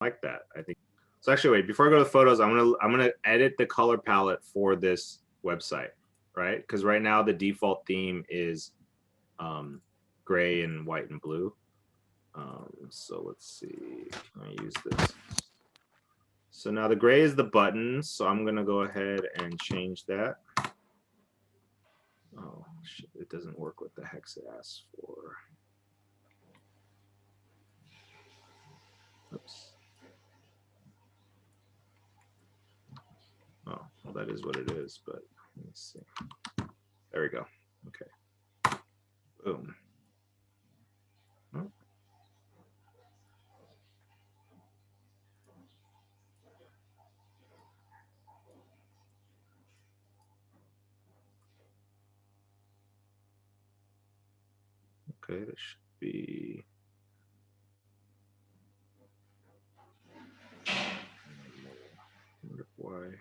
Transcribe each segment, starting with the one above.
like that. I think so. Actually, wait, before I go to the photos, I'm gonna edit the color palette for this website, right? Because right now the default theme is gray and white and blue. So let's see, can I use this? So now the gray is the button, so I'm gonna go ahead and change that. Oh shit, it doesn't work with the hex it asks for. Oops. Oh, well, that is what it is, but let me see. There we go. Okay. Boom. Oh. Okay, that should be. I wonder why.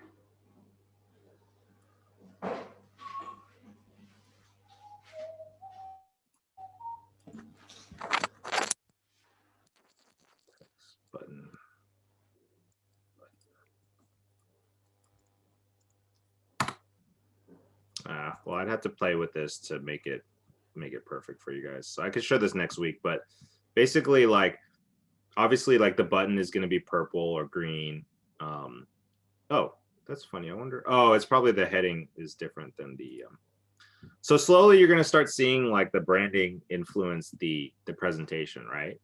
Button. Well, I'd have to play with this to make it perfect for you guys. So I could show this next week, but basically, like, obviously, like the button is going to be purple or green. Oh, that's funny. I wonder. Oh, it's probably the heading is different than the. So slowly, you're going to start seeing like the branding influence the presentation, right?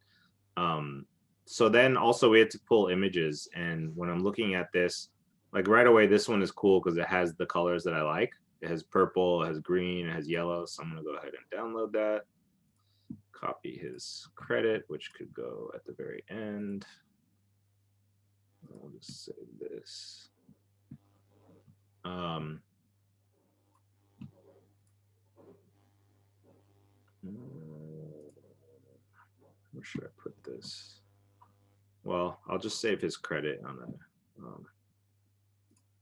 So then also we had to pull images, and when I'm looking at this, like right away, this one is cool because it has the colors that I like. It has purple, it has green, it has yellow. So I'm gonna go ahead and download that. Copy his credit, which could go at the very end. I'll just save this. Where should I put this? Well, I'll just save his credit on a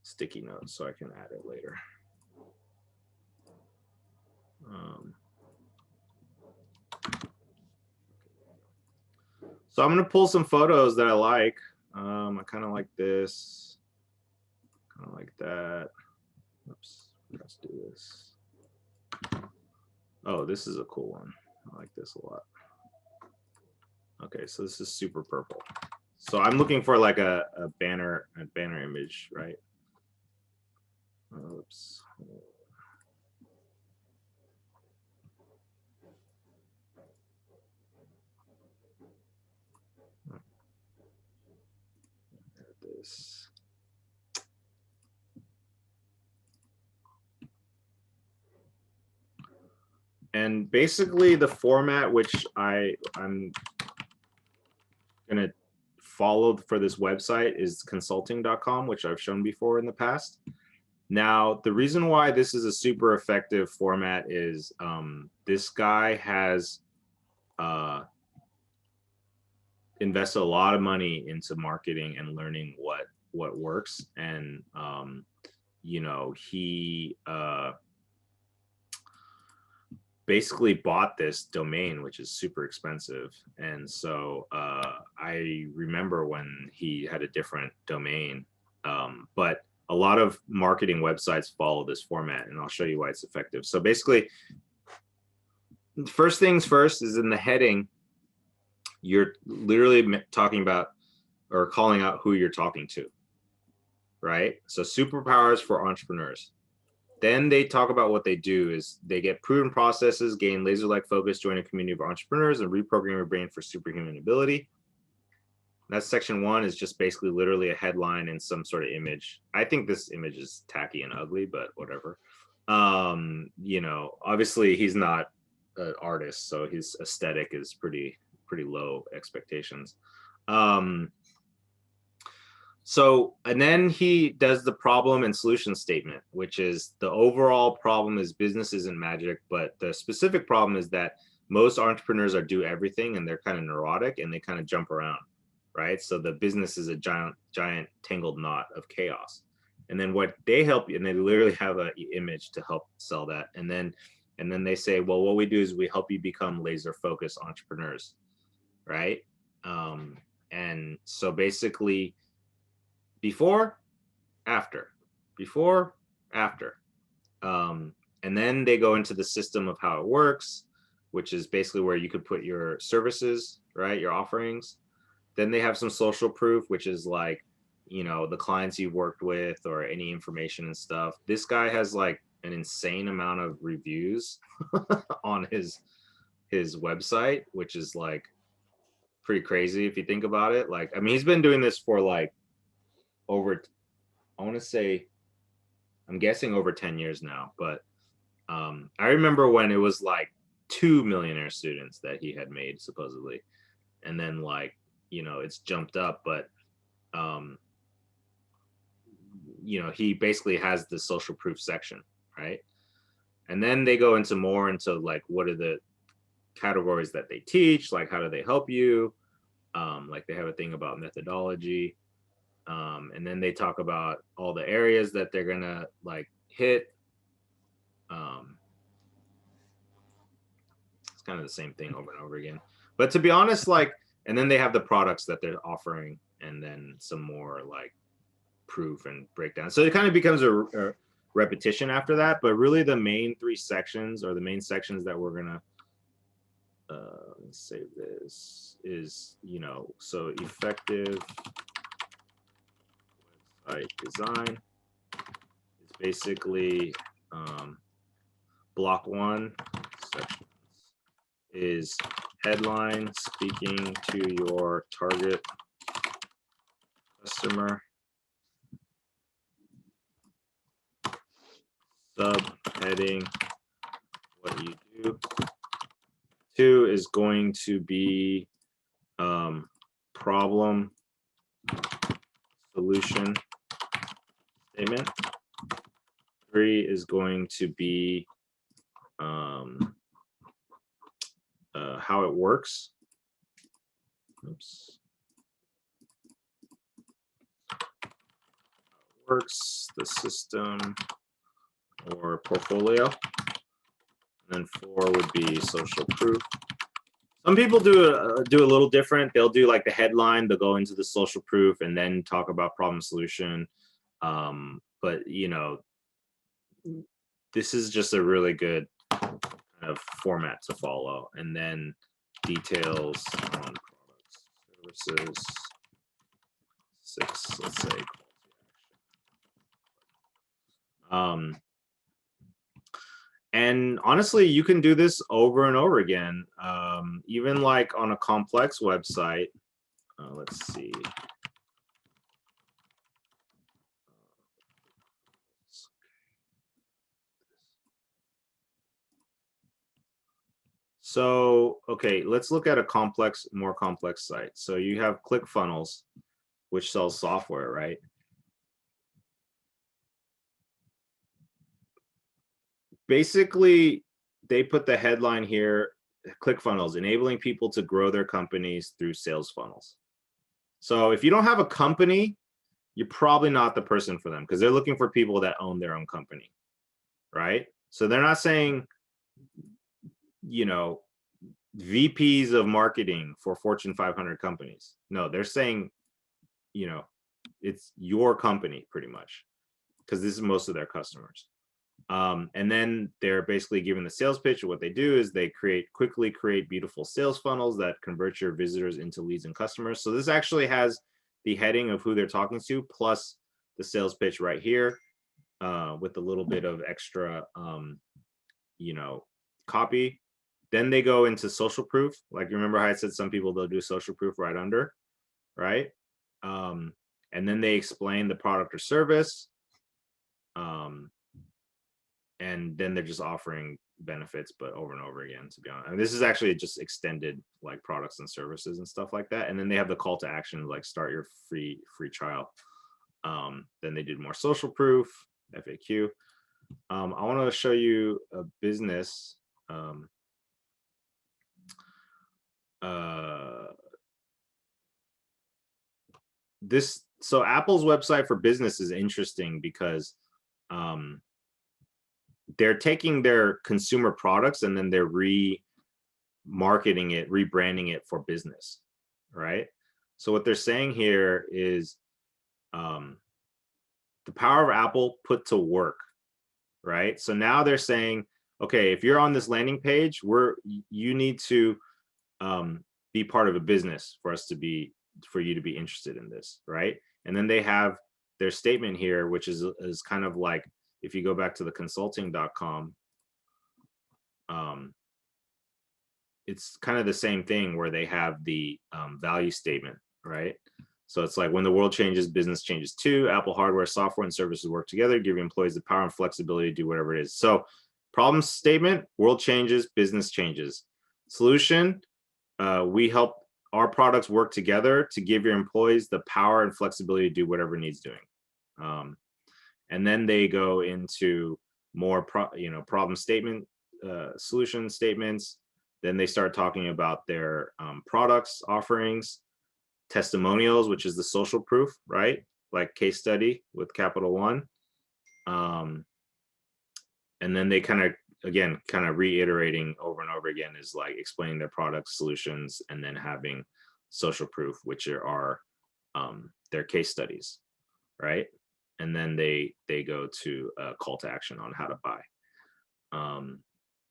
sticky note so I can add it later. So I'm going to pull some photos that I like. I kind of like this, kind of like that. Oops, let's do this. Oh, this is a cool one. I like this a lot. Okay, so this is super purple. So I'm looking for like a banner image, right? Oops. This. And basically the format which I'm gonna follow for this website is consulting.com, which I've shown before in the past. Now, the reason why this is a super effective format is this guy has invested a lot of money into marketing and learning what works, and you know, he basically bought this domain, which is super expensive. And so I remember when he had a different domain, but a lot of marketing websites follow this format, and I'll show you why it's effective. So basically, first things first is in the heading, you're literally talking about or calling out who you're talking to, right? So superpowers for entrepreneurs. Then they talk about what they do is they get proven processes, gain laser-like focus, join a community of entrepreneurs, and reprogram your brain for superhuman ability. That's section 1, is just basically literally a headline and some sort of image. I think this image is tacky and ugly, but whatever. You know, obviously he's not an artist, so his aesthetic is pretty low expectations. So, and then he does the problem and solution statement, which is the overall problem is business isn't magic, but the specific problem is that most entrepreneurs are do everything and they're kind of neurotic and they kind of jump around, right? So the business is a giant tangled knot of chaos. And then what they help you, and they literally have an image to help sell that. And then they say, well, what we do is we help you become laser focused entrepreneurs, right? And so basically before, after, before, after. And then they go into the system of how it works, which is basically where you could put your services, right? Your offerings. Then they have some social proof, which is like, you know, the clients you've worked with or any information and stuff. This guy has like an insane amount of reviews on his website, which is like pretty crazy if you think about it. Like, I mean, he's been doing this for like over, I want to say, I'm guessing over 10 years now, but I remember when it was like 2 millionaire students that he had made supposedly, and then like, you know, it's jumped up, but you know, he basically has the social proof section, right? And then they go into more into like, what are the categories that they teach, like how do they help you, like they have a thing about methodology, and then they talk about all the areas that they're gonna like hit. It's kind of the same thing over and over again, but to be honest, like, and then they have the products that they're offering, and then some more like proof and breakdown. So it kind of becomes a repetition after that, but really the main 3 sections, or the main sections that we're gonna let's save this, is, you know, so effective website design. It's basically block 1 sections is headline, speaking to your target customer. Subheading, what you do. 2 is going to be problem solution statement. 3 is going to be how it works. Oops. Works, the system, or portfolio. And then 4 would be social proof. Some people do a little different. They'll do like the headline, they'll go into the social proof and then talk about problem solution. But you know, this is just a really good kind of format to follow. And then details on products, services. 6, let's say. And honestly, you can do this over and over again, even like on a complex website. Let's see. So, okay, let's look at a complex, more complex site. So you have ClickFunnels, which sells software, right? Basically, they put the headline here, ClickFunnels, enabling people to grow their companies through sales funnels. So if you don't have a company, you're probably not the person for them, because they're looking for people that own their own company, right? So they're not saying, you know, VPs of marketing for Fortune 500 companies. No, they're saying, you know, it's your company pretty much, because this is most of their customers. And then they're basically given the sales pitch. What they do is they quickly create beautiful sales funnels that convert your visitors into leads and customers. So this actually has the heading of who they're talking to, plus the sales pitch right here, with a little bit of extra, you know, copy. Then they go into social proof. Like, you remember how I said some people, they'll do social proof right under, right? And then they explain the product or service. And then they're just offering benefits, but over and over again, to be honest. And this is actually just extended like products and services and stuff like that. And then they have the call to action, like start your free trial. Then they did more social proof, FAQ. I want to show you a business. So Apple's website for business is interesting because they're taking their consumer products and then they're remarketing it, rebranding it for business, right? So what they're saying here is the power of Apple put to work, right? So now they're saying, okay, if you're on this landing page, you need to be part of a business for you to be interested in this, right? And then they have their statement here, which is kind of like, if you go back to the consulting.com, it's kind of the same thing where they have the value statement, right? So it's like, when the world changes, business changes too. Apple hardware, software, and services work together, giving employees the power and flexibility to do whatever it is. So problem statement, world changes, business changes. Solution, we help our products work together to give your employees the power and flexibility to do whatever needs doing. And then they go into more problem statement, solution statements. Then they start talking about their products, offerings, testimonials, which is the social proof, right? Like case study with capital one. And then they kind of reiterating over and over again is like explaining their products, solutions, and then having social proof, which are their case studies, right? And then they go to a call to action on how to buy.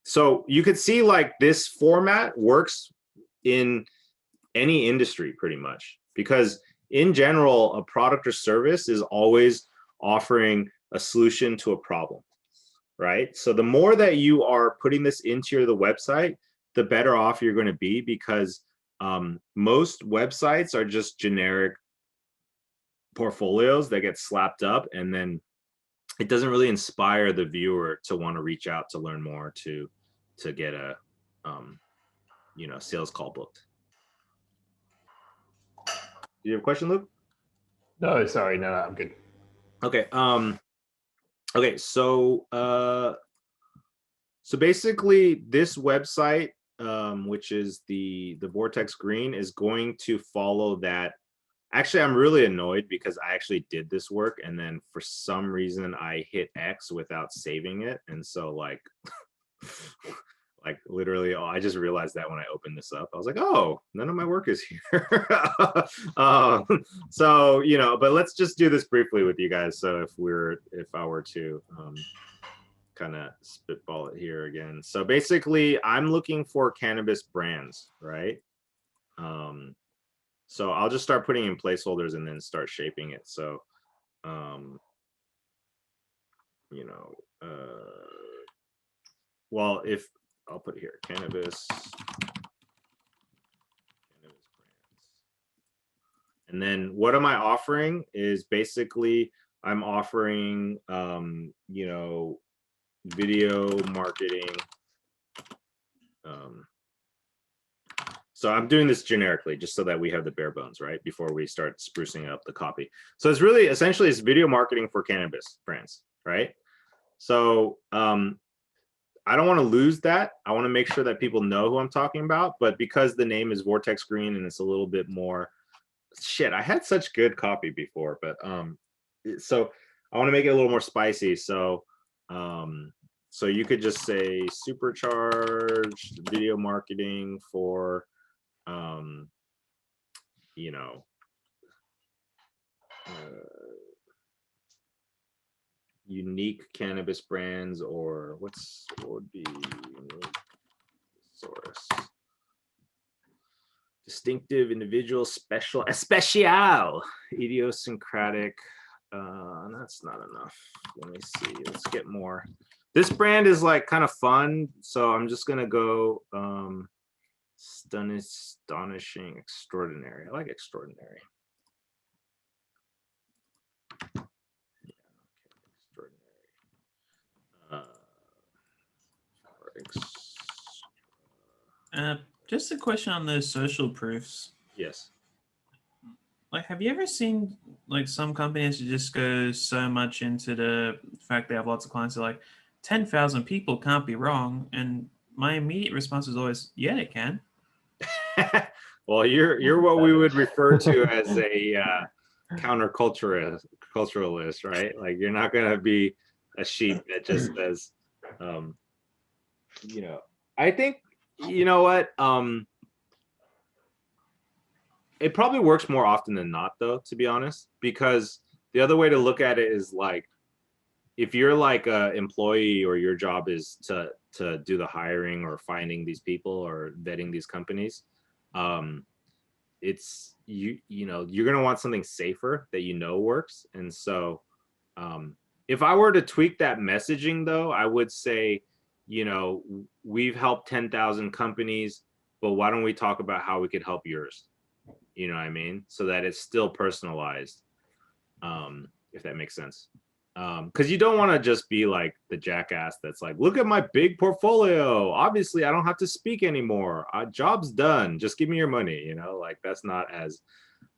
So you could see like this format works in any industry pretty much, because in general, a product or service is always offering a solution to a problem, right? So the more that you are putting this into the website, the better off you're going to be, because most websites are just generic portfolios that get slapped up, and then it doesn't really inspire the viewer to want to reach out to learn more, to get a sales call booked. Do you have a question, Luke? No, sorry, no, I'm good. Okay. Okay. So basically, this website, which is the Vortex Green, is going to follow that. Actually, I'm really annoyed because I actually did this work, and then for some reason I hit X without saving it, and so like. Like literally, I just realized that when I opened this up, I was like, oh, none of my work is here. So, but let's just do this briefly with you guys. So if I were to kind of spitball it here again. So basically, I'm looking for cannabis brands, right? So I'll just start putting in placeholders and then start shaping it. So, well, if I'll put here cannabis brands. And then what am I offering is basically I'm offering video marketing. So I'm doing this generically just so that we have the bare bones, right, before we start sprucing up the copy. So it's really essentially it's video marketing for cannabis brands, right? So I don't want to lose that. I want to make sure that people know who I'm talking about, but because the name is Vortex Green and it's a little bit more shit, I had such good copy before, but so I want to make it a little more spicy. So so you could just say supercharged video marketing for unique cannabis brands, or what would be source distinctive, individual, special, idiosyncratic. That's not enough. Let me see. Let's get more. This brand is like kind of fun, so I'm just gonna go astonishing, extraordinary. I like extraordinary. Just a question on those social proofs. Yes. Like, have you ever seen like some companies who just go so much into the fact they have lots of clients, they're like 10,000 people can't be wrong, and my immediate response is always, yeah, they can. Well, you're what we would refer to as a counterculturalist, right? Like you're not gonna be a sheep that just says, I think, you know what? it probably works more often than not, though, to be honest, because the other way to look at it is like, if you're like a employee or your job is to do the hiring or finding these people or vetting these companies, it's you know, you're gonna want something safer that you know works. And so if I were to tweak that messaging, though, I would say, you know, we've helped 10,000 companies, but why don't we talk about how we could help yours? You know what I mean? So that it's still personalized, if that makes sense. Because you don't want to just be like the jackass that's like, look at my big portfolio. Obviously, I don't have to speak anymore. Job's done. Just give me your money. You know, like that's not as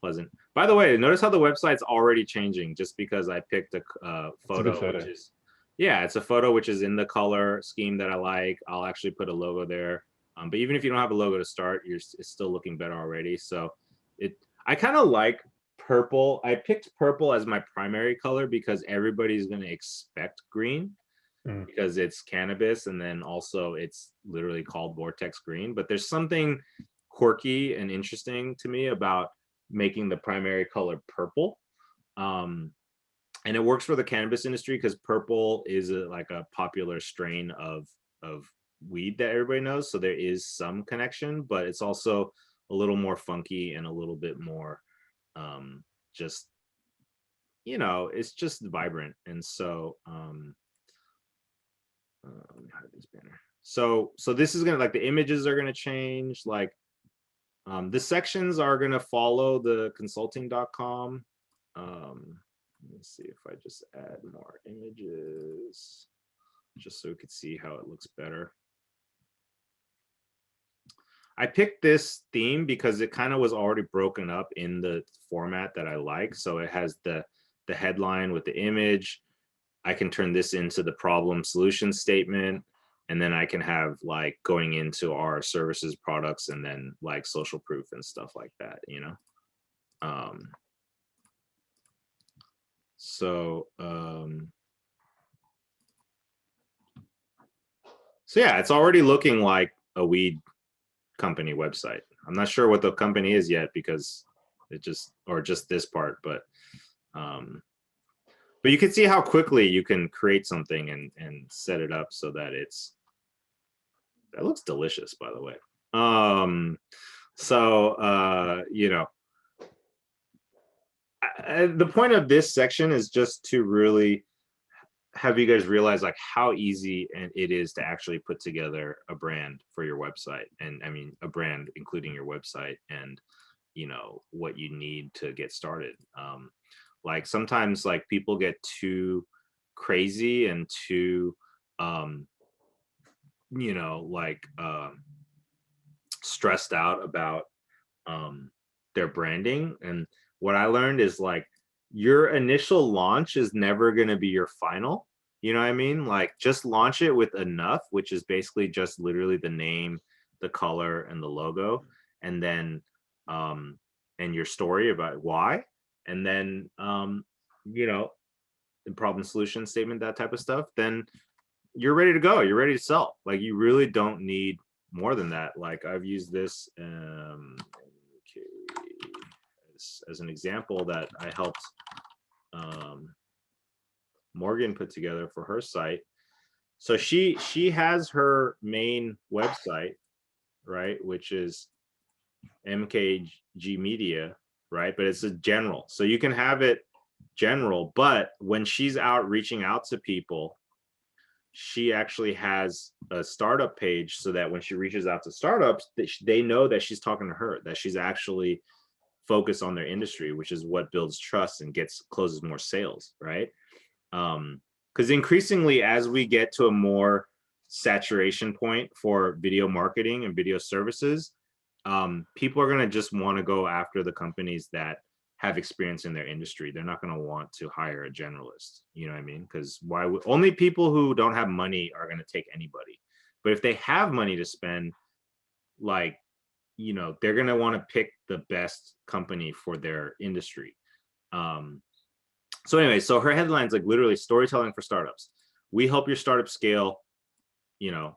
pleasant. By the way, notice how the website's already changing just because I picked a photo, which is, yeah, it's a photo which is in the color scheme that I like. I'll actually put a logo there. But even if you don't have a logo to start, it's still looking better already. So I kind of like purple. I picked purple as my primary color because everybody's going to expect green because it's cannabis, and then also it's literally called Vortex Green. But there's something quirky and interesting to me about making the primary color purple, and it works for the cannabis industry because purple is like a popular strain of weed that everybody knows, so there is some connection, but it's also a little more funky and a little bit more just, you know, it's just vibrant. And so let me hide this banner. So this is gonna, like, the images are gonna change, like the sections are gonna follow the consulting.com. Let me see if I just add more images just so we could see how it looks better. I picked this theme because it kind of was already broken up in the format that I like. So it has the headline with the image. I can turn this into the problem solution statement. And then I can have like going into our services, products, and then like social proof and stuff like that, you know? So yeah, it's already looking like a weed company website. I'm not sure what the company is yet because it just this part, but you can see how quickly you can create something and set it up so that that looks delicious, by the way. You know, the point of this section is just to really have you guys realize like how easy it is to actually put together a brand for your website. And I mean, a brand including your website and, you know, what you need to get started. Like sometimes like people get too crazy and too, you know, like stressed out about their branding. And what I learned is like, your initial launch is never going to be your final. You know what I mean? Like just launch it with enough, which is basically just literally the name, the color, and the logo, and then and your story about why, and then you know, the problem solution statement, that type of stuff. Then you're ready to go. You're ready to sell. Like you really don't need more than that. Like I've used this as an example that I helped Morgan put together for her site. So she has her main website, right, which is MKG Media, right? But it's a general. So you can have it general, but when she's out reaching out to people, she actually has a startup page so that when she reaches out to startups, they know that she's talking to her, that she's actually focused on their industry, which is what builds trust and closes more sales, right? Because increasingly, as we get to a more saturation point for video marketing and video services, people are going to just want to go after the companies that have experience in their industry. They're not going to want to hire a generalist. You know what I mean? Because only people who don't have money are going to take anybody. But if they have money to spend, like, you know, they're going to want to pick the best company for their industry. So anyway, so her headline's like literally storytelling for startups. We help your startup scale, you know,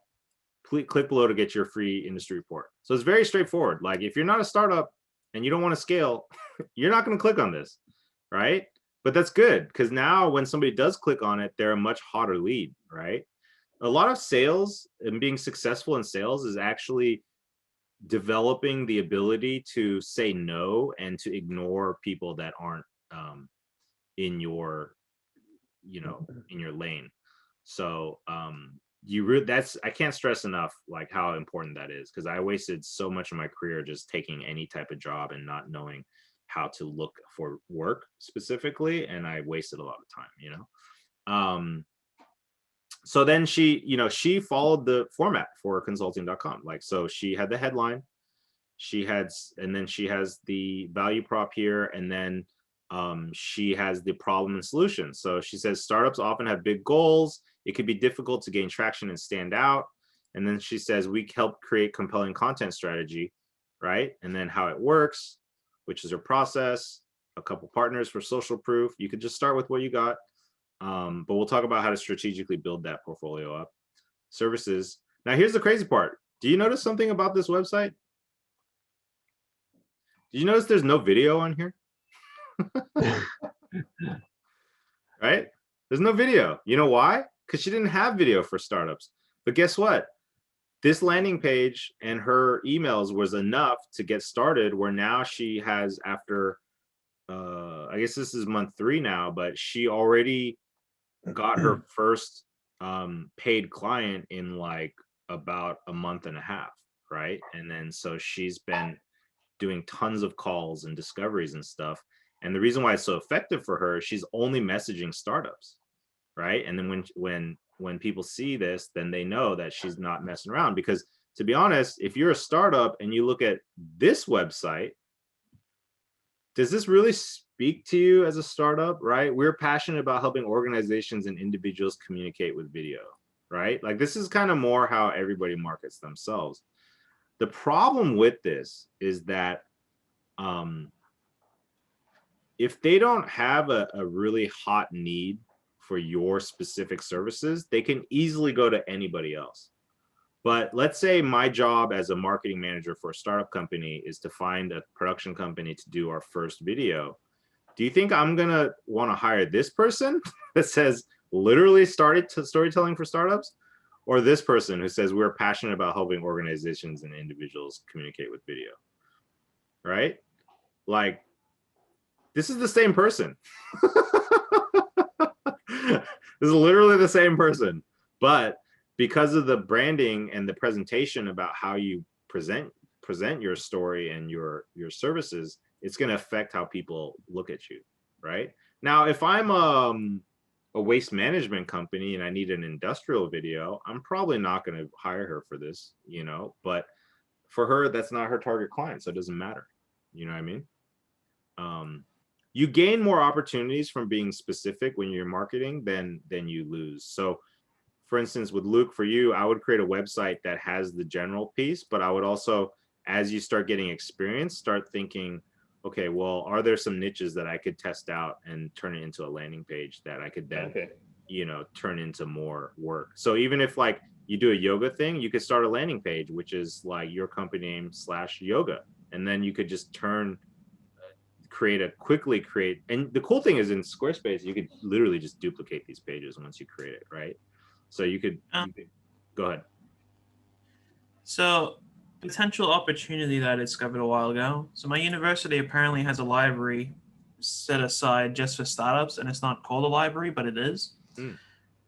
click below to get your free industry report. So it's very straightforward. Like if you're not a startup, and you don't want to scale, you're not going to click on this, right? But that's good because now when somebody does click on it, they're a much hotter lead, right? A lot of sales and being successful in sales is actually developing the ability to say no and to ignore people that aren't in your, you know, in your lane. So that's, I can't stress enough like how important that is, because I wasted so much of my career just taking any type of job and not knowing how to look for work specifically, and I wasted a lot of time, you know. So then she, you know, she followed the format for consulting.com. Like, so she had the headline, she had, and then she has the value prop here, and then she has the problem and solution. So she says startups often have big goals. It could be difficult to gain traction and stand out. And then she says we help create compelling content strategy, right? And then how it works, which is her process, a couple partners for social proof. You could just start with what you got. But we'll talk about how to strategically build that portfolio up. Services. Now, here's the crazy part. Do you notice something about this website? Did you notice there's no video on here? Right? There's no video. You know why? Because she didn't have video for startups. But guess what? This landing page and her emails was enough to get started, where now she has, after, I guess this is month 3 now, but she already got her first paid client in like about a month and a half, right? And then so she's been doing tons of calls and discoveries and stuff. And the reason why it's so effective for her, she's only messaging startups, right? And then when people see this, then they know that she's not messing around. Because to be honest, if you're a startup and you look at this website, does this really speak to you as a startup, right? We're passionate about helping organizations and individuals communicate with video, right? Like, this is kind of more how everybody markets themselves. The problem with this is that if they don't have a really hot need for your specific services, they can easily go to anybody else. But let's say my job as a marketing manager for a startup company is to find a production company to do our first video. Do you think I'm going to want to hire this person that says literally storytelling for startups? Or this person who says we're passionate about helping organizations and individuals communicate with video, right? Like, this is the same person. This is literally the same person. But because of the branding and the presentation about how you present your story and your services, it's going to affect how people look at you, right? Now, if I'm a waste management company and I need an industrial video, I'm probably not going to hire her for this, you know, but for her, that's not her target client, so it doesn't matter. You know what I mean? You gain more opportunities from being specific when you're marketing than you lose. So for instance, with Luke, for you, I would create a website that has the general piece, but I would also, as you start getting experience, start thinking, okay, well, are there some niches that I could test out and turn it into a landing page that I could then, you know, turn into more work. So even if like you do a yoga thing, you could start a landing page, which is like your company name / yoga. And then you could just quickly create. And the cool thing is in Squarespace, you could literally just duplicate these pages once you create it, right? So you could go ahead. So, potential opportunity that I discovered a while ago. So my university apparently has a library set aside just for startups, and it's not called a library, but it is.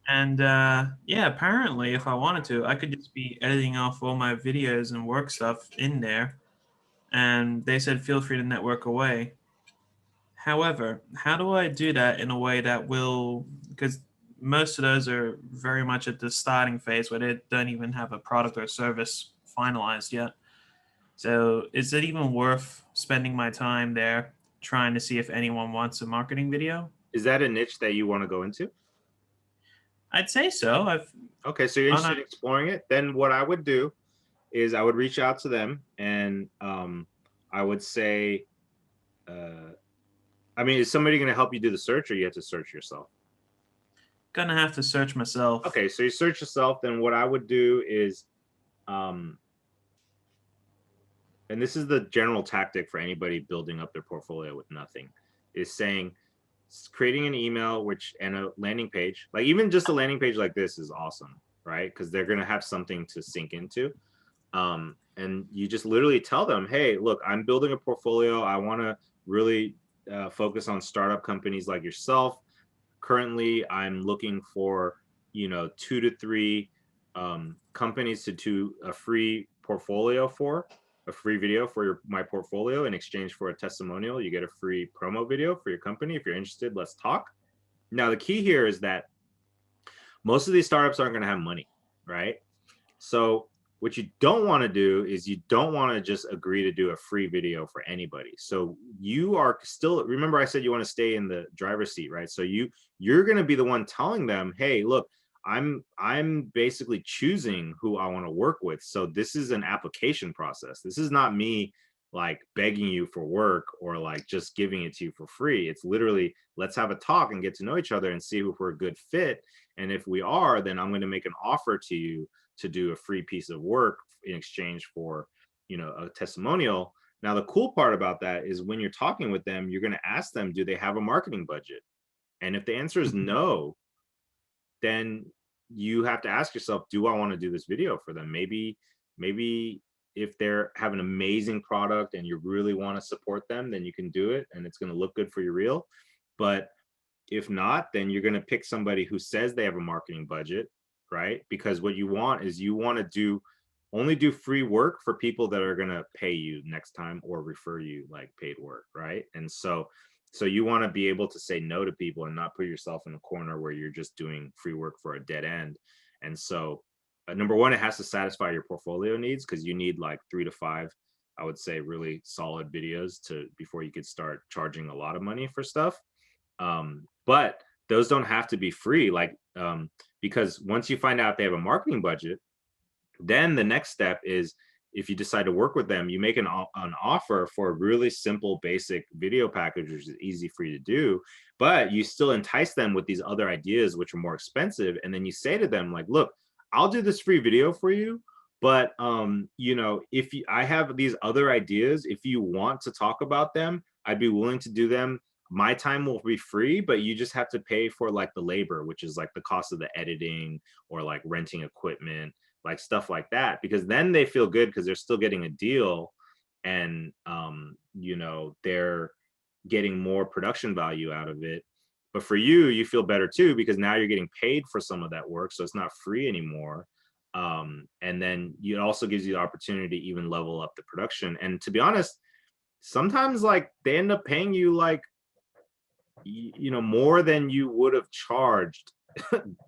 And yeah, apparently if I wanted to, I could just be editing off all my videos and work stuff in there. And they said, feel free to network away. However, how do I do that in a way that will, because most of those are very much at the starting phase where they don't even have a product or service finalized yet. So is it even worth spending my time there trying to see if anyone wants a marketing video? Is that a niche that you want to go into? I'd say so. Okay, so you're interested in exploring it. Then what I would do is I would reach out to them and I would say, I mean, is somebody going to help you do the search, or you have to search yourself? Gonna have to search myself. Okay, so you search yourself. Then what I would do is and this is the general tactic for anybody building up their portfolio with nothing, is saying, creating an email and a landing page. Like even just a landing page like this is awesome, right? Because they're gonna have something to sink into. And you just literally tell them, hey, look, I'm building a portfolio. I want to really focus on startup companies like yourself. Currently, I'm looking for 2 to 3 companies to do a free portfolio for, a free video for my portfolio. In exchange for a testimonial, you get a free promo video for your company. If you're interested, let's talk. Now, the key here is that most of these startups aren't going to have money, right? So what you don't want to do is you don't want to just agree to do a free video for anybody. So you are still, remember I said you want to stay in the driver's seat, right? So you're going to be the one telling them, hey, look, I'm basically choosing who I want to work with. So this is an application process. This is not me like begging you for work or like just giving it to you for free. It's literally, let's have a talk and get to know each other and see if we're a good fit. And if we are, then I'm going to make an offer to you to do a free piece of work in exchange for, a testimonial. Now, the cool part about that is when you're talking with them, you're going to ask them, do they have a marketing budget? And if the answer is no, then you have to ask yourself, do I want to do this video for them? Maybe if they're have an amazing product and you really want to support them, then you can do it and it's going to look good for your reel. But if not, then you're going to pick somebody who says they have a marketing budget, right? Because what you want is you want to only do free work for people that are going to pay you next time or refer you like paid work, right? And so you want to be able to say no to people and not put yourself in a corner where you're just doing free work for a dead end. And so number one, it has to satisfy your portfolio needs, because you need like 3 to 5, I would say, really solid videos before you could start charging a lot of money for stuff. But those don't have to be free, because once you find out they have a marketing budget, then the next step is, if you decide to work with them, you make an offer for a really simple, basic video package, which is easy for you to do, but you still entice them with these other ideas, which are more expensive. And then you say to them, like, look, I'll do this free video for you, but I have these other ideas, if you want to talk about them, I'd be willing to do them. My time will be free, but you just have to pay for like the labor, which is like the cost of the editing or like renting equipment, like stuff like that, because then they feel good because they're still getting a deal, and they're getting more production value out of it. But for you feel better too, because now you're getting paid for some of that work, so it's not free anymore. And then it also gives you the opportunity to even level up the production. And to be honest, sometimes like they end up paying you like more than you would have charged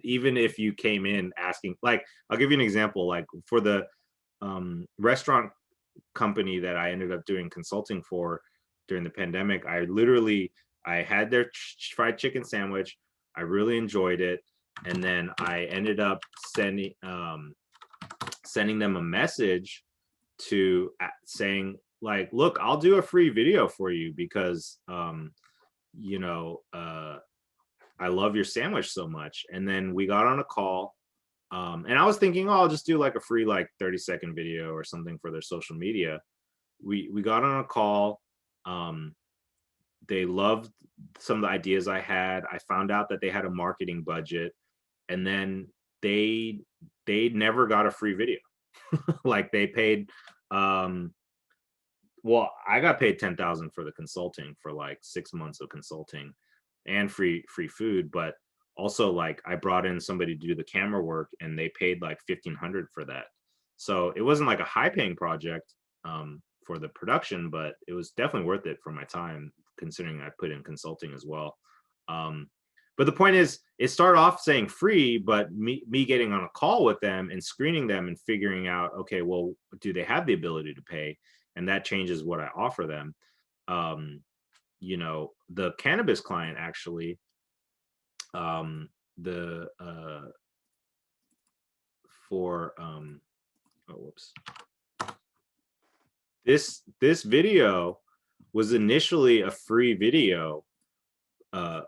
even if you came in asking. Like, I'll give you an example. Like for the restaurant company that I ended up doing consulting for during the pandemic, I had their fried chicken sandwich. I really enjoyed it. And then I ended up sending them a message saying like, look, I'll do a free video for you because I love your sandwich so much. And then we got on a call, and I was thinking, I'll just do like a free like 30-second video or something for their social media. We got on a call. They loved some of the ideas I had. I found out that they had a marketing budget, and then they never got a free video. Like they paid, well, I got paid $10,000 for the consulting for like 6 months of consulting and free food. But also like I brought in somebody to do the camera work and they paid like $1,500 for that. So it wasn't like a high paying project for the production, but it was definitely worth it for my time, considering I put in consulting as well. But the point is, it started off saying free, but me getting on a call with them and screening them and figuring out, okay, well, do they have the ability to pay? And that changes what I offer them. The cannabis client actually, this video was initially a free video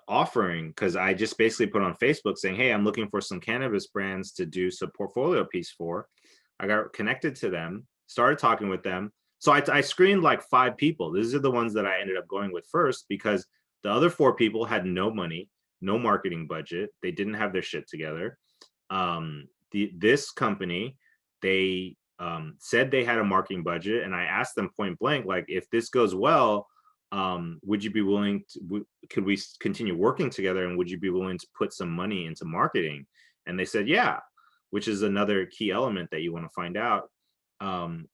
offering, because I just basically put on Facebook saying, hey, I'm looking for some cannabis brands to do some portfolio piece for. I got connected to them, started talking with them. So I screened like 5 people. These are the ones that I ended up going with first, because the other 4 people had no money, no marketing budget. They didn't have their shit together. This company, they said they had a marketing budget, and I asked them point blank, like, if this goes well, would you be willing to, could we continue working together, and would you be willing to put some money into marketing? And they said, yeah, which is another key element that you want to find out. And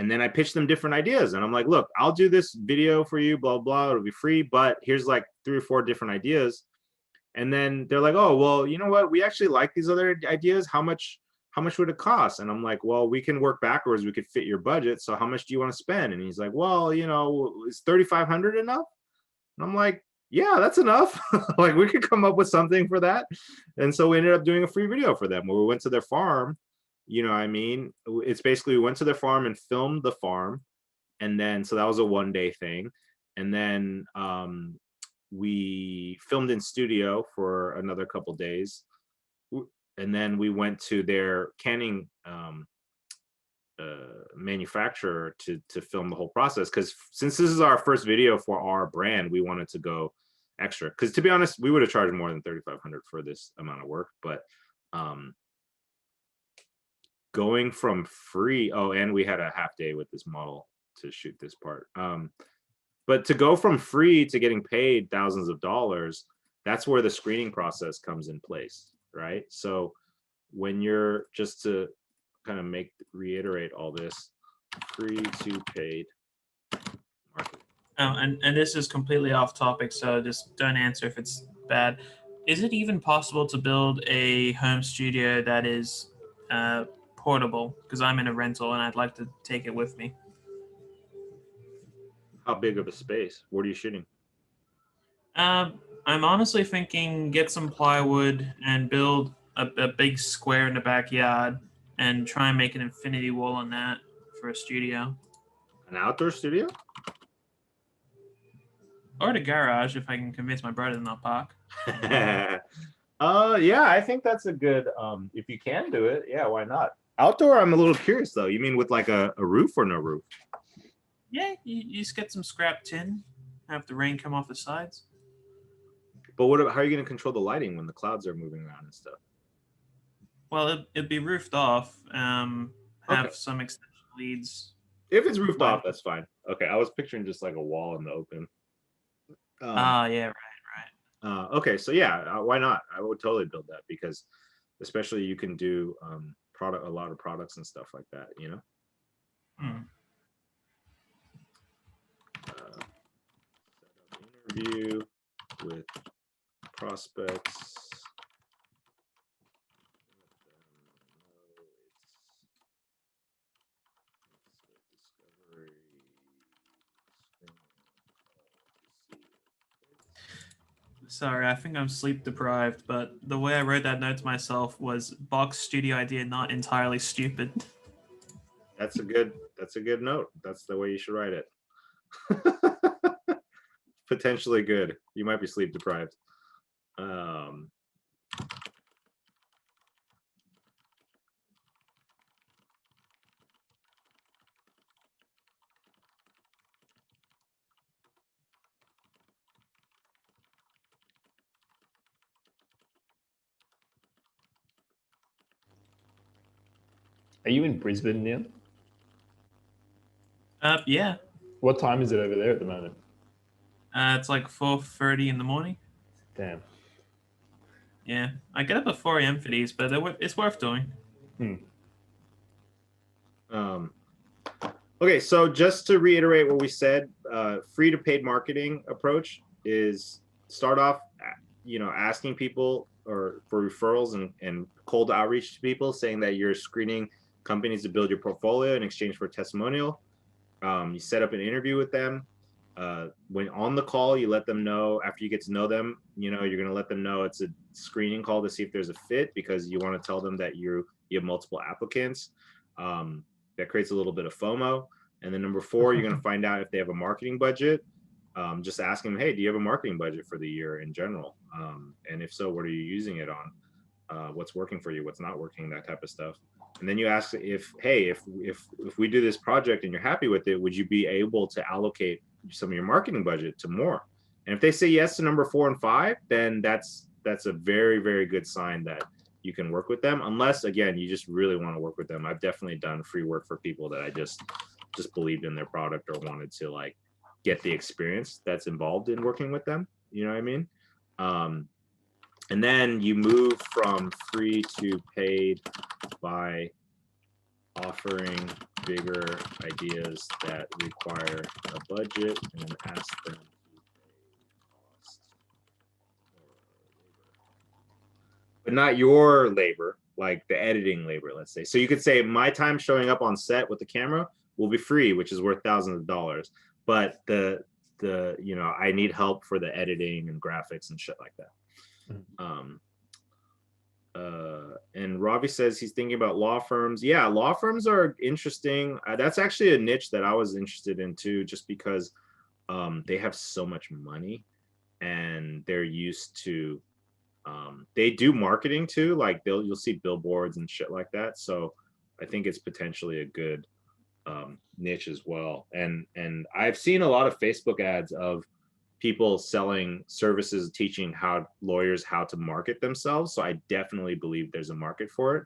then I pitched them different ideas, and I'm like, look, I'll do this video for you, blah, blah, it'll be free, but here's like 3 or 4 different ideas. And then they're like, oh, well, you know what? We actually like these other ideas. How much would it cost? And I'm like, well, we can work backwards. We could fit your budget. So how much do you want to spend? And he's like, well, you know, is 3,500 enough? And I'm like, yeah, that's enough. Like, we could come up with something for that. And so we ended up doing a free video for them where we went to their farm. You know what I mean? It's basically, we went to their farm and filmed the farm. And then, so that was a 1-day thing. And then we filmed in studio for another couple days. And then we went to their canning manufacturer to film the whole process. Because since this is our first video for our brand, we wanted to go extra. Because to be honest, we would have charged more than 3,500 for this amount of work. But going from free, oh, and we had a half day with this model to shoot this part. But to go from free to getting paid thousands of dollars, that's where the screening process comes in place, right? So when you're, just to kind of reiterate all this, free to paid marketing. Oh, and this is completely off topic, so just don't answer if it's bad. Is it even possible to build a home studio that is portable? Because I'm in a rental and I'd like to take it with me. How big of a space? What are you shooting? I'm honestly thinking get some plywood and build a big square in the backyard and try and make an infinity wall on that for a studio. An outdoor studio? Or the garage if I can convince my brother to not park. Yeah, I think that's a good, if you can do it, yeah, why not? Outdoor, I'm a little curious though. You mean with like a roof or no roof? Yeah, you just get some scrap tin, have the rain come off the sides. But how are you going to control the lighting when the clouds are moving around and stuff? Well, it'd be roofed off. Have Okay. some extension leads. If it's roofed off, that's fine. Okay, I was picturing just like a wall in the open. Yeah, right. Okay, so yeah, why not? I would totally build that, because especially you can do a lot of products and stuff like that, you know? Set up interview with prospects. Sorry, I think I'm sleep deprived, but the way I wrote that note to myself was box studio idea not entirely stupid. That's a good note. That's the way you should write it. Potentially good. You might be sleep deprived. Are you in Brisbane now? Yeah. What time is it over there at the moment? It's like 4:30 in the morning. Damn. Yeah, I get up at 4 a.m. for these, but it's worth doing. Okay, so just to reiterate what we said, free to paid marketing approach is start off, asking people or for referrals and cold outreach to people, saying that you're screening companies to build your portfolio in exchange for a testimonial. You set up an interview with them. When on the call, you let them know, after you get to know them, you're going to let them know it's a screening call to see if there's a fit, because you want to tell them that you have multiple applicants. That creates a little bit of FOMO. And then number 4, you're going to find out if they have a marketing budget. Just ask them, hey, do you have a marketing budget for the year in general? And if so, what are you using it on? What's working for you? What's not working? That type of stuff. And then you ask if, hey, if we do this project and you're happy with it, would you be able to allocate some of your marketing budget to more? And if they say yes to number 4 and 5, then that's a very, very good sign that you can work with them. Unless, again, you just really want to work with them. I've definitely done free work for people that I just believed in their product or wanted to like get the experience that's involved in working with them. You know what I mean? And then you move from free to paid by offering bigger ideas that require a budget and ask them to pay cost or labor. But not your labor, like the editing labor, let's say. So you could say my time showing up on set with the camera will be free, which is worth thousands of dollars. But the you know, I need help for the editing and graphics and shit like that. And Robbie says he's thinking about law firms. Yeah, law firms are interesting. That's actually a niche that I was interested in too, just because they have so much money and they're used to they do marketing too, like you'll see billboards and shit like that. So I think it's potentially a good niche as well. And I've seen a lot of Facebook ads of people selling services, teaching lawyers how to market themselves. So I definitely believe there's a market for it,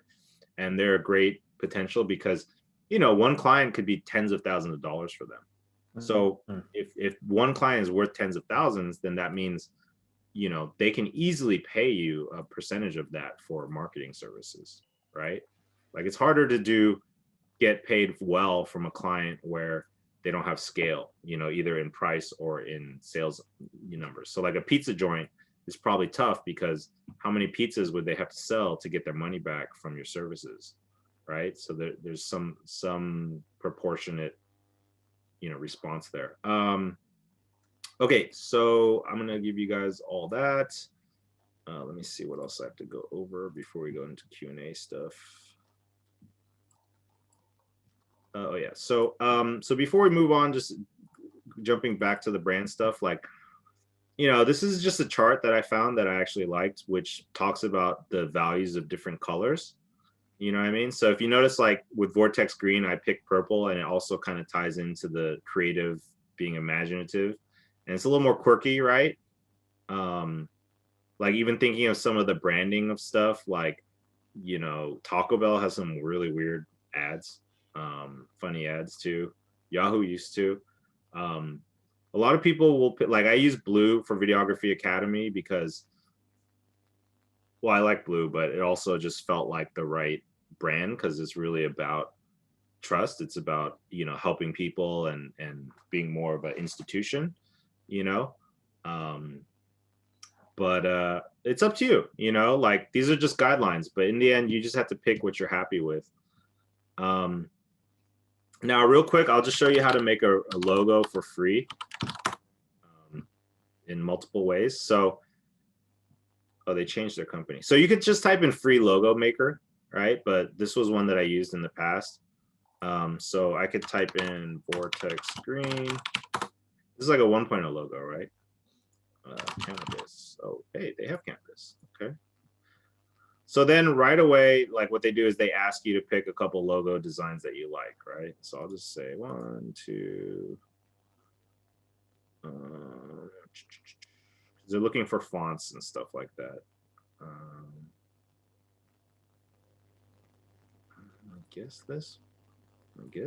and they're a great potential because, you know, one client could be tens of thousands of dollars for them. So if one client is worth tens of thousands, then that means, you know, they can easily pay you a percentage of that for marketing services, right? Like it's harder to get paid well from a client where they don't have scale, you know, either in price or in sales numbers. So like a pizza joint is probably tough because how many pizzas would they have to sell to get their money back from your services, right? So there's some proportionate, you know, response there. Okay, so I'm gonna give you guys all that. Let me see what else I have to go over before we go into Q&A stuff. Oh yeah, so before we move on, just jumping back to the brand stuff, like, you know, this is just a chart that I found that I actually liked, which talks about the values of different colors. You know what I mean? So if you notice, like with Vortex Green, I picked purple, and it also kind of ties into the creative, being imaginative, and it's a little more quirky, right? Like even thinking of some of the branding of stuff, like, you know, Taco Bell has some really weird ads. Funny ads too. Yahoo used to. A lot of people will put, like, I use blue for Videography Academy because, well, I like blue, but it also just felt like the right brand because it's really about trust. It's about, you know, helping people and being more of an institution, you know. But it's up to you, you know, like these are just guidelines, but in the end, you just have to pick what you're happy with. Now, real quick, I'll just show you how to make a logo for free in multiple ways. So, oh, they changed their company. So you could just type in free logo maker, right? But this was one that I used in the past. So I could type in Vortex Green. This is like a 1.0 logo, right? Canvas. Oh, hey, they have Canvas. Okay. So then right away, like what they do is they ask you to pick a couple logo designs that you like, right? So I'll just say 1, 2. They're looking for fonts and stuff like that. I guess this. No, I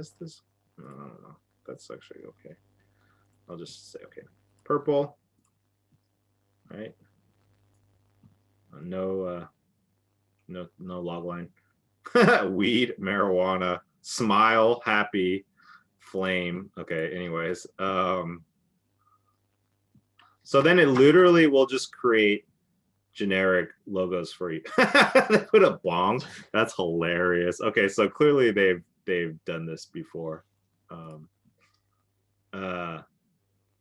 don't know. That's actually okay. I'll just say okay. Purple. Right. No log line. Weed, marijuana, smile, happy, flame. Okay, anyways. So then it literally will just create generic logos for you. They put a bong. That's hilarious. Okay, so clearly they've done this before. Oh,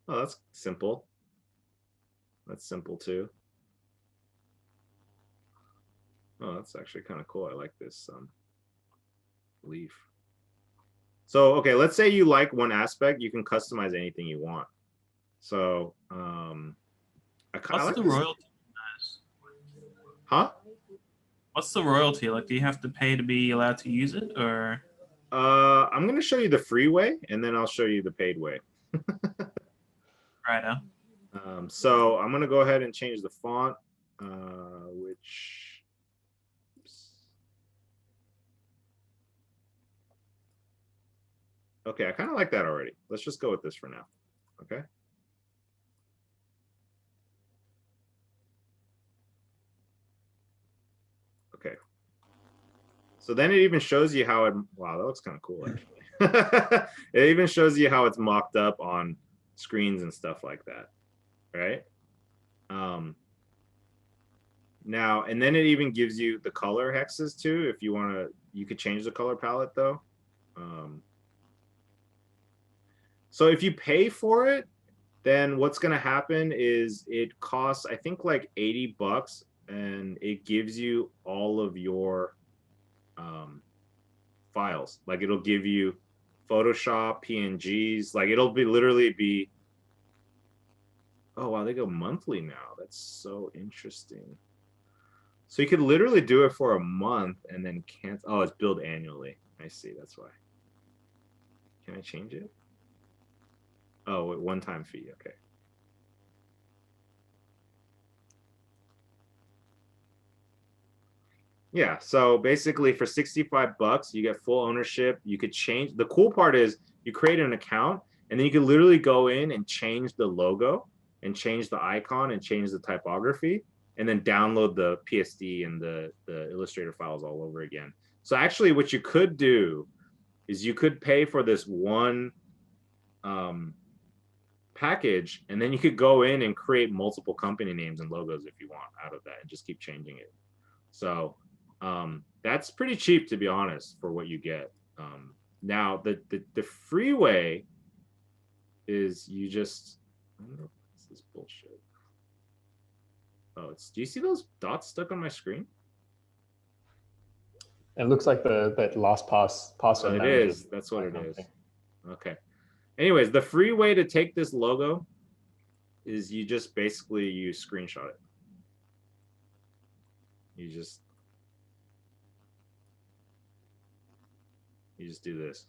that's simple. That's simple too. Oh, that's actually kind of cool. I like this leaf. So, okay, let's say you like one aspect, you can customize anything you want. So, What's like the this. royalty? Huh? What's the royalty? Like, do you have to pay to be allowed to use it, or? I'm going to show you the free way, and then I'll show you the paid way. Right now. So I'm going to go ahead and change the font, which... Oops. Okay, I kind of like that already. Let's just go with this for now. Okay. Okay. So then it even shows you how it, wow, that looks kind of cool actually. It even shows you how it's mocked up on screens and stuff like that, right? Now, and then it even gives you the color hexes too. If you want to, you could change the color palette though. So if you pay for it, then what's going to happen is it costs, I think, like 80 bucks, and it gives you all of your files. Like it'll give you Photoshop, PNGs, like it'll be literally be, oh wow, they go monthly now. That's so interesting. So you could literally do it for a month and then cancel. Oh, it's billed annually. I see, that's why. Can I change it? Oh, one-time fee, okay. Yeah, so basically for 65 bucks, you get full ownership. You could change. The cool part is you create an account and then you can literally go in and change the logo and change the icon and change the typography and then download the PSD and the Illustrator files all over again. So actually what you could do is you could pay for this one package, and then you could go in and create multiple company names and logos if you want out of that and just keep changing it. So that's pretty cheap, to be honest, for what you get. Now the free way is you just, I don't know if this is bullshit. Oh, it's, do you see those dots stuck on my screen? It looks like that last password. It is. That's what it is. Okay. Anyways, the free way to take this logo is you just basically you screenshot it. You just do this.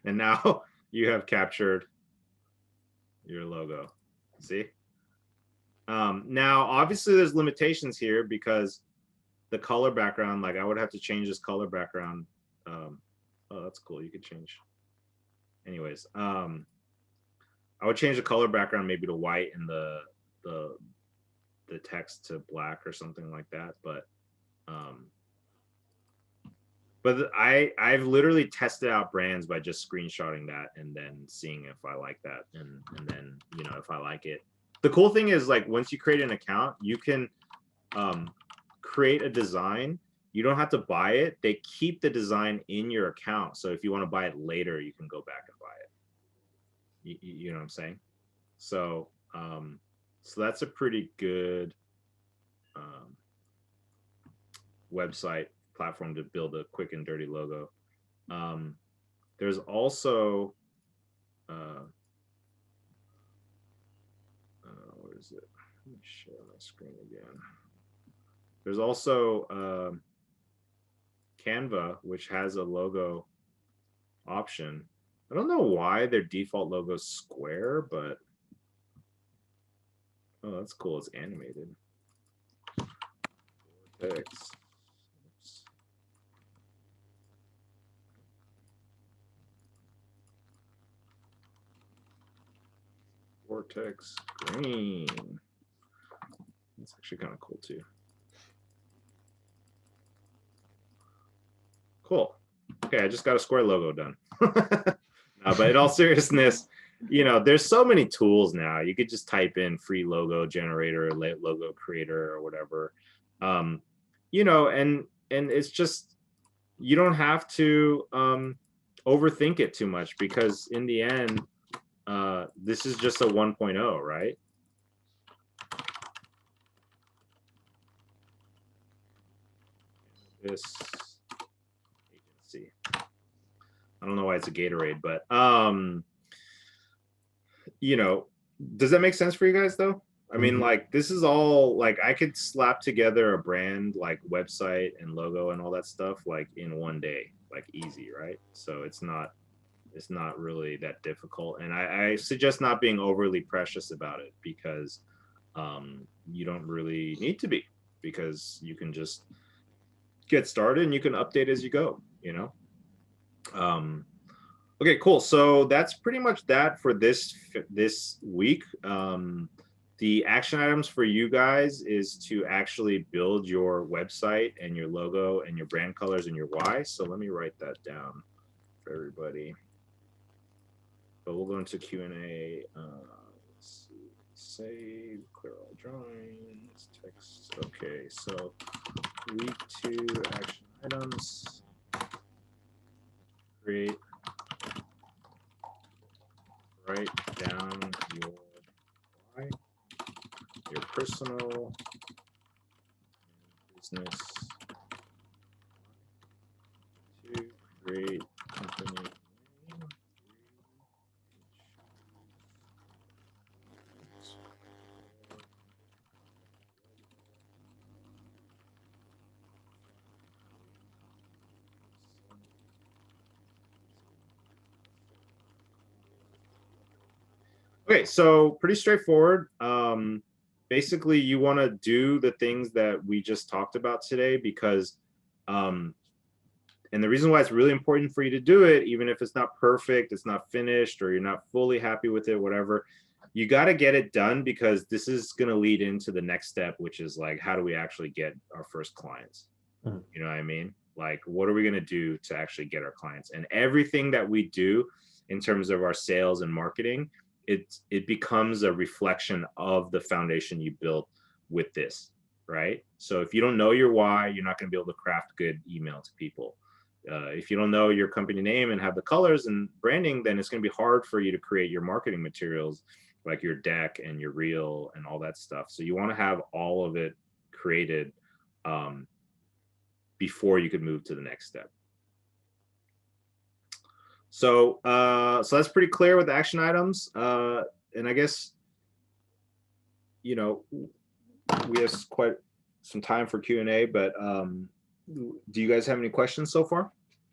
And now you have captured your logo. See? Now, obviously, there's limitations here because the color background, like I would have to change this color background. Oh, that's cool. You could change. Anyways, I would change the color background maybe to white and the text to black or something like that. But I've literally tested out brands by just screenshotting that and then seeing if I like that and then, you know, if I like it. The cool thing is, like, once you create an account, you can create a design. You don't have to buy it. They keep the design in your account. So if you want to buy it later, you can go back and buy it. You know what I'm saying? So so that's a pretty good website platform to build a quick and dirty logo. There's also where is it? Let me share my screen again. There's also Canva, which has a logo option. I don't know why their default logo is square, but oh, that's cool. It's animated. Vortex. Oops. Vortex green. That's actually kind of cool too. Cool. Okay, I just got a square logo done. But in all seriousness, you know, there's so many tools now. You could just type in free logo generator, logo creator, or whatever. You know, and it's just, you don't have to overthink it too much, because in the end, this is just a 1.0, right? This agency. I don't know why it's a Gatorade, but you know, does that make sense for you guys though? I mean, like, this is all like, I could slap together a brand like website and logo and all that stuff like in one day, like easy, right? So it's not really that difficult. And I suggest not being overly precious about it, because you don't really need to be, because you can just get started and you can update as you go, you know? Okay, cool. So that's pretty much that for this week. The action items for you guys is to actually build your website and your logo and your brand colors and your why. So let me write that down for everybody. But we'll go into Q&A. Let's see. Save, clear all drawings, text. Okay, so week 2 action items. Create. Write down your why, your personal business to create company name. Okay, so pretty straightforward. Basically, you want to do the things that we just talked about today, because, and the reason why it's really important for you to do it, even if it's not perfect, it's not finished, or you're not fully happy with it, whatever, you got to get it done, because this is going to lead into the next step, which is like, how do we actually get our first clients? You know what I mean? Like, what are we going to do to actually get our clients? And everything that we do in terms of our sales and marketing, it becomes a reflection of the foundation you built with this, right? So if you don't know your why, you're not going to be able to craft good email to people. If you don't know your company name and have the colors and branding, then it's going to be hard for you to create your marketing materials, like your deck and your reel and all that stuff. So you want to have all of it created before you could move to the next step. So so that's pretty clear with the action items. And I guess, you know, we have quite some time for Q&A, but do you guys have any questions so far?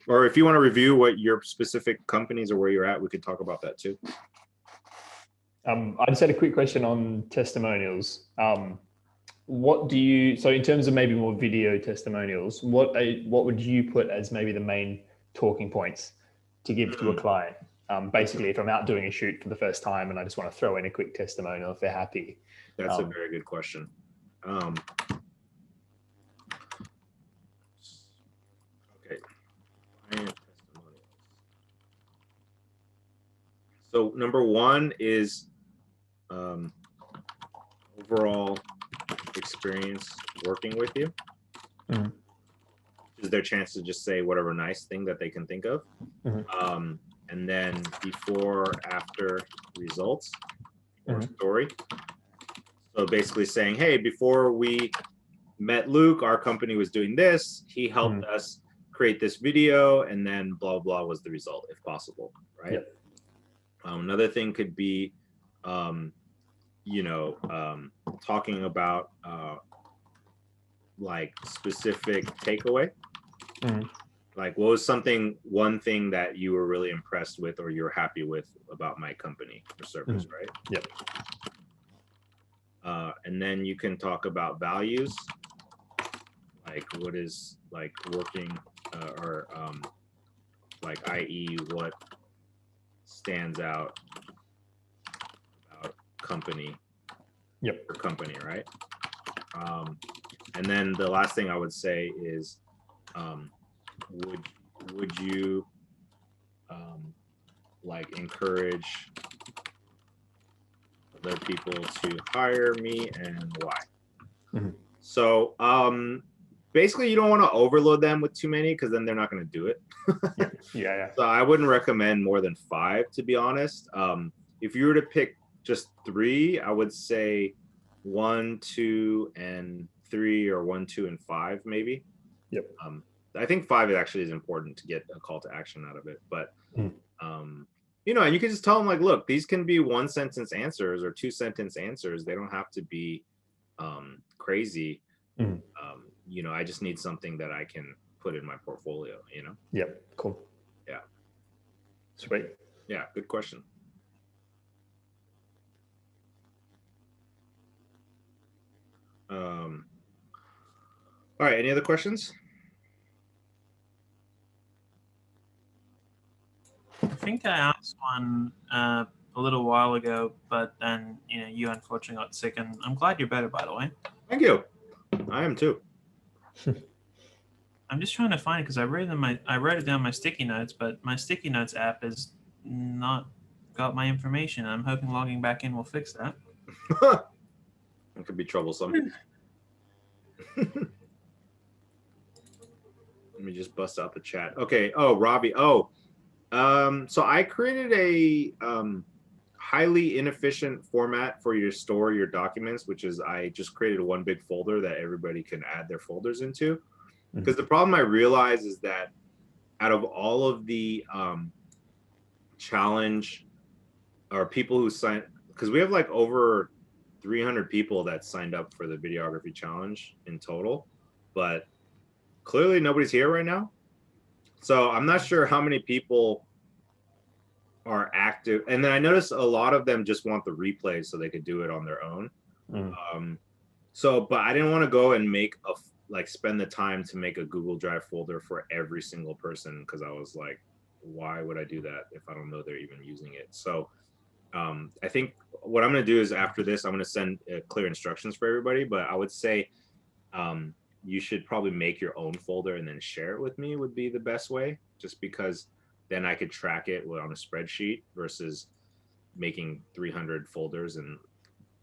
Or if you want to review what your specific companies or where you're at, we could talk about that too. I just had a quick question on testimonials. What do you, so in terms of maybe more video testimonials, what would you put as maybe the main talking points to give to a client? Basically, if I'm out doing a shoot for the first time and I just want to throw in a quick testimonial if they're happy. That's a very good question. Okay. So number one is overall experience working with you. Is their chance to just say whatever nice thing that they can think of. And then before, after results or story. So basically saying, hey, before we met Luke, our company was doing this. He helped us create this video, and then blah, blah was the result, if possible, right? Yep. Another thing could be, you know, talking about like specific takeaway. Like, what was one thing that you were really impressed with or you're happy with about my company or service, right? Yep. And then you can talk about values, like what is like working or like, i.e. what stands out about company. Yep. Your company, right? And then the last thing I would say is, would you like encourage other people to hire me, and why? So basically, you don't want to overload them with too many, because then they're not going to do it. Yeah. So I wouldn't recommend more than 5, to be honest. If you were to pick just 3, I would say 1, 2, and 3, or 1, 2, and 5, maybe. I think 5 actually is important to get a call to action out of it, but You know, and you can just tell them like, look, these can be 1-sentence answers or 2-sentence answers. They don't have to be crazy. Mm. You know, I just need something that I can put in my portfolio, you know? Yep. Cool. Yeah. Sweet. Yeah. Good question. All right. Any other questions? I think I asked one a little while ago, but then you unfortunately got sick, and I'm glad you're better, by the way. Thank you. I am too. I'm just trying to find it because I wrote it down in my sticky notes, but my sticky notes app is not got my information. I'm hoping logging back in will fix that. It could be troublesome. Let me just bust out the chat. Okay. Oh, Robbie. Oh, so I created a highly inefficient format for your store your documents, which is I just created one big folder that everybody can add their folders into. Because the problem I realize is that out of all of the challenge or people who sign, because we have like over 300 people that signed up for the videography challenge in total, but clearly nobody's here right now. So I'm not sure how many people are active. And then I noticed a lot of them just want the replay so they could do it on their own. But I didn't want to go and make spend the time to make a Google Drive folder for every single person, because I was like, why would I do that if I don't know they're even using it? So I think what I'm going to do is after this, I'm going to send clear instructions for everybody. But I would say you should probably make your own folder and then share it with me would be the best way, just because then I could track it on a spreadsheet versus making 300 folders and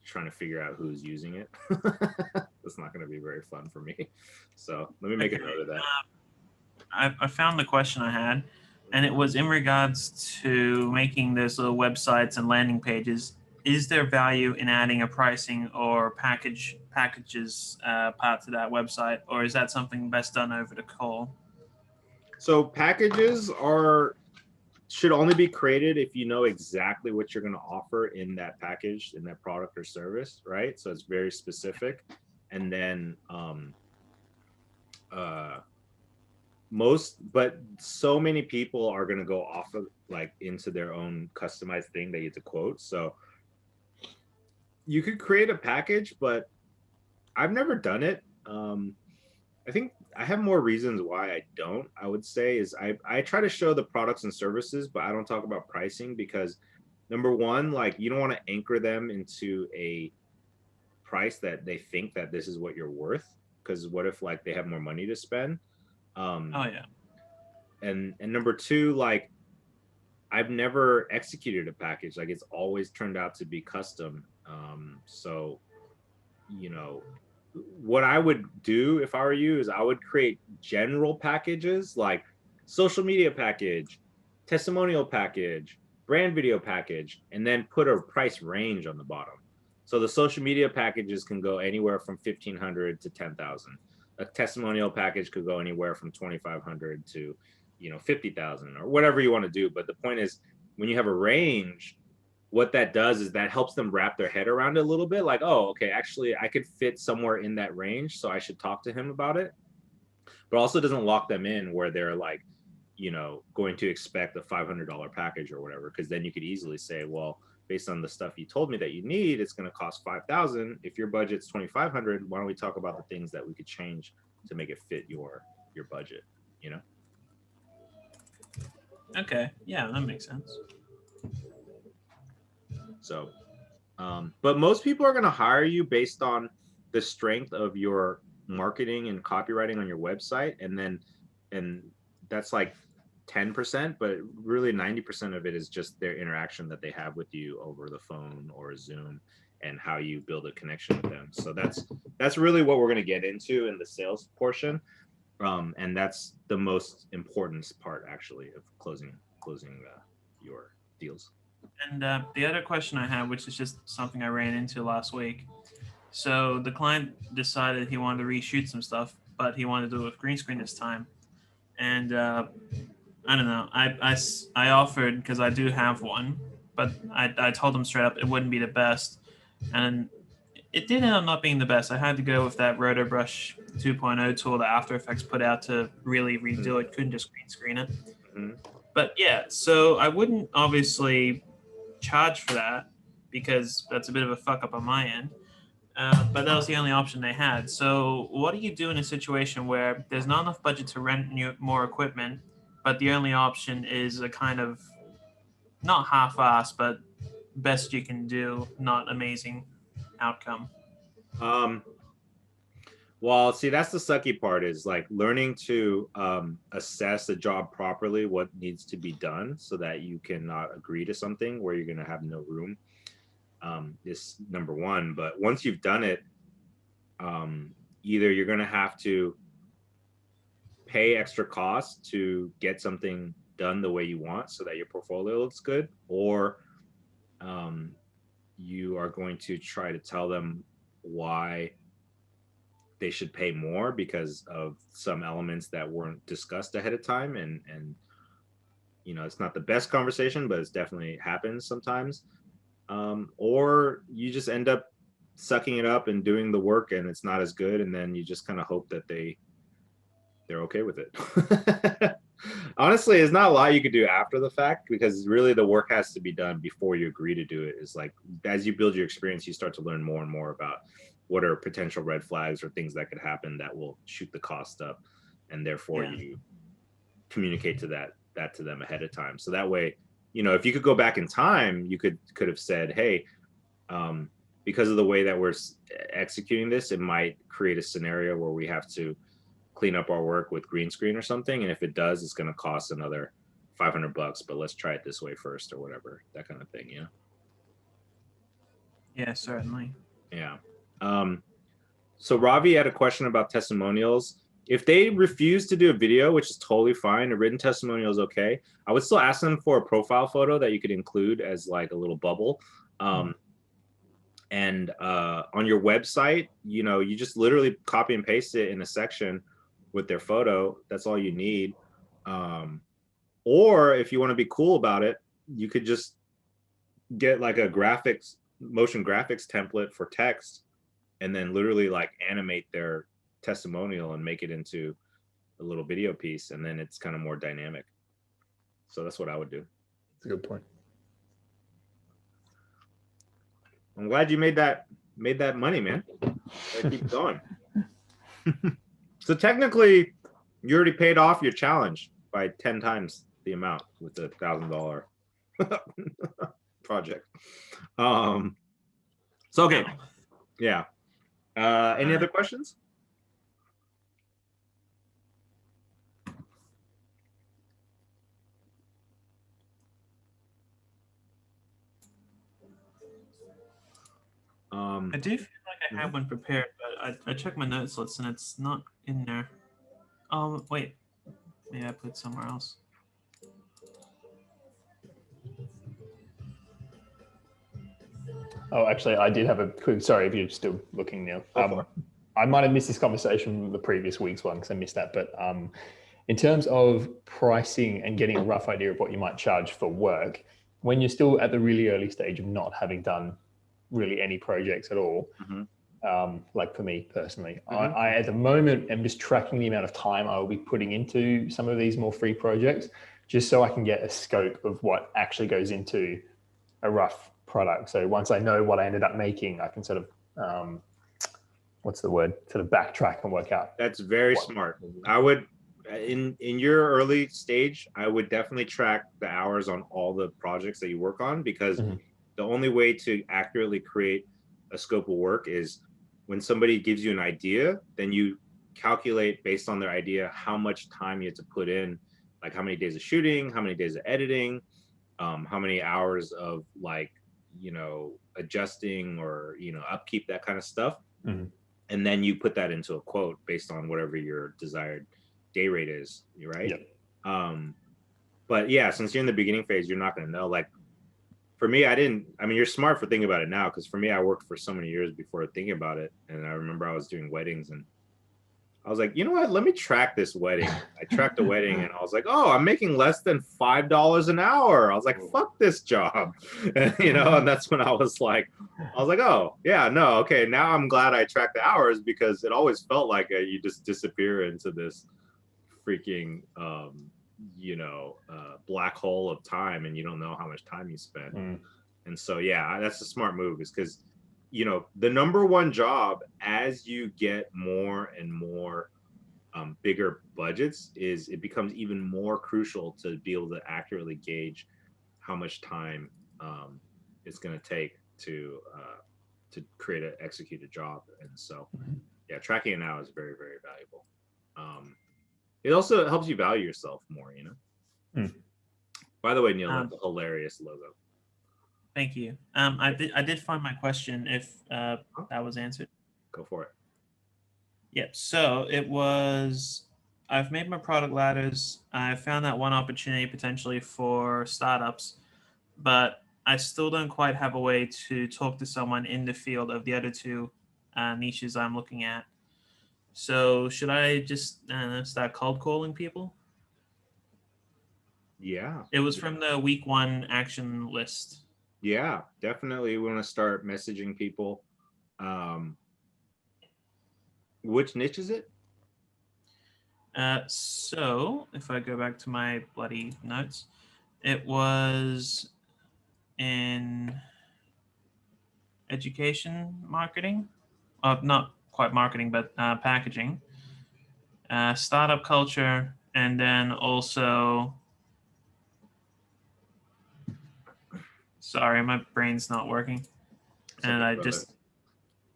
trying to figure out who's using it. That's not going to be very fun for me. So let me make a note of that. I found the question I had, and it was in regards to making those little websites and landing pages. Is there value in adding a pricing or packages part to that website, or is that something best done over the call? So packages should only be created if you know exactly what you're going to offer in that package, in that product or service, right? So it's very specific. And then but so many people are going to go off of into their own customized thing they get to quote. So you could create a package, but I've never done it. I think I have more reasons why I don't. I would say is I try to show the products and services, but I don't talk about pricing because number one, you don't want to anchor them into a price that they think that this is what you're worth. Because what if they have more money to spend? Oh yeah. And number two, I've never executed a package. It's always turned out to be custom. So what I would do if I were you is I would create general packages like social media package, testimonial package, brand video package, and then put a price range on the bottom. So the social media packages can go anywhere from 1,500 to 10,000. A testimonial package could go anywhere from 2,500 to 50,000 or whatever you want to do. But the point is, when you have a range, what that does is that helps them wrap their head around it a little bit. Oh, okay, actually I could fit somewhere in that range, so I should talk to him about it. But also doesn't lock them in where they're going to expect a $500 package or whatever, because then you could easily say, well, based on the stuff you told me that you need, it's going to cost $5,000. If your budget's $2,500, why don't we talk about the things that we could change to make it fit your budget, Okay, yeah, that makes sense. So, but most people are going to hire you based on the strength of your marketing and copywriting on your website. And that's 10%, but really 90% of it is just their interaction that they have with you over the phone or Zoom and how you build a connection with them. So that's really what we're going to get into in the sales portion. And that's the most important part actually of closing your deals. And the other question I have, which is just something I ran into last week. So the client decided he wanted to reshoot some stuff, but he wanted to do it with green screen this time. And I don't know. I offered because I do have one, but I told them straight up it wouldn't be the best, and it did end up not being the best. I had to go with that RotoBrush 2.0 tool that After Effects put out to really redo it. Couldn't just green screen it. Mm-hmm. But yeah, so I wouldn't obviously charge for that because that's a bit of a fuck up on my end. But that was the only option they had. So what do you do in a situation where there's not enough budget to rent more equipment, but the only option is a kind of not half-ass, but best you can do, not amazing outcome? Well, see, that's the sucky part, is like learning to assess a job properly, what needs to be done so that you cannot agree to something where you're going to have no room, is number one. But once you've done it, either you're going to have to pay extra costs to get something done the way you want so that your portfolio looks good, or you are going to try to tell them why they should pay more because of some elements that weren't discussed ahead of time. And you know, it's not the best conversation, but it's definitely happens sometimes. Or you just end up sucking it up and doing the work and it's not as good, and then you just kind of hope that they're okay with it. Honestly, it's not a lot you could do after the fact, because really the work has to be done before you agree to do it. It's like, as you build your experience, you start to learn more and more about what are potential red flags or things that could happen that will shoot the cost up, and therefore you communicate to that to them ahead of time. So that way, you know, if you could go back in time, you could have said, hey, because of the way that we're executing this, it might create a scenario where we have to clean up our work with green screen or something, and if it does, it's going to cost another $500, but let's try it this way first, or whatever, that kind of thing. Yeah, certainly. Yeah. So Ravi had a question about testimonials. If they refuse to do a video, which is totally fine, a written testimonial is okay, I would still ask them for a profile photo that you could include as like a little bubble. And on your website, you know, you just literally copy and paste it in a section with their photo. That's all you need. Or if you want to be cool about it, you could just get like a motion graphics template for text, and then literally like animate their testimonial and make it into a little video piece, and then it's kind of more dynamic. So that's what I would do. That's a good point. I'm glad you made that money, man. Keep going. So technically, you already paid off your challenge by 10 times the amount with the $1,000 project. So okay, yeah. Any other questions? I do feel like I have one prepared, but I checked my notes list and it's not in there. Wait, maybe I put it somewhere else. Oh, actually, I did have a quick, sorry if you're still looking now. I might have missed this conversation from the previous week's one because I missed that. But in terms of pricing and getting a rough idea of what you might charge for work, when you're still at the really early stage of not having done really any projects at all, like for me personally, I at the moment am just tracking the amount of time I will be putting into some of these more free projects, just so I can get a scope of what actually goes into a rough product. So once I know what I ended up making, I can sort of, what's the word, sort of backtrack and work out. That's very smart. I would, in your early stage, I would definitely track the hours on all the projects that you work on, because the only way to accurately create a scope of work is when somebody gives you an idea, then you calculate based on their idea how much time you have to put in, like how many days of shooting, how many days of editing, how many hours of like, you know, adjusting or, you know, upkeep, that kind of stuff. And then you put that into a quote based on whatever your desired day rate is, right? But yeah, since you're in the beginning phase, you're not going to know. Like for me, I mean, you're smart for thinking about it now, because for me, I worked for so many years before thinking about it. And I remember I was doing weddings, and I was like, you know what? Let me track this wedding. I tracked the wedding and I was like, oh, I'm making less than $5 an hour. I was like, fuck this job. And, and that's when I was like, oh, yeah, no, okay. Now I'm glad I tracked the hours because it always felt like you just disappear into this freaking, black hole of time and you don't know how much time you spend. And so, yeah, that's a smart move is because the number one job as you get more and more bigger budgets is it becomes even more crucial to be able to accurately gauge how much time it's going to take to create an execute a job. And so, yeah, tracking it now is very, very valuable. It also helps you value yourself more, By the way, Neil, that's a hilarious logo. Thank you. I did find my question if that was answered. Go for it. Yep. So it was, I've made my product ladders. I found that one opportunity potentially for startups, but I still don't quite have a way to talk to someone in the field of the other two niches I'm looking at. So should I just start cold calling people? Yeah. It was from the week 1 action list. Yeah, definitely. We want to start messaging people. Which niche is it? So if I go back to my bloody notes, it was in education marketing, not quite marketing, but packaging, startup culture, and then also, sorry, my brain's not working. And I just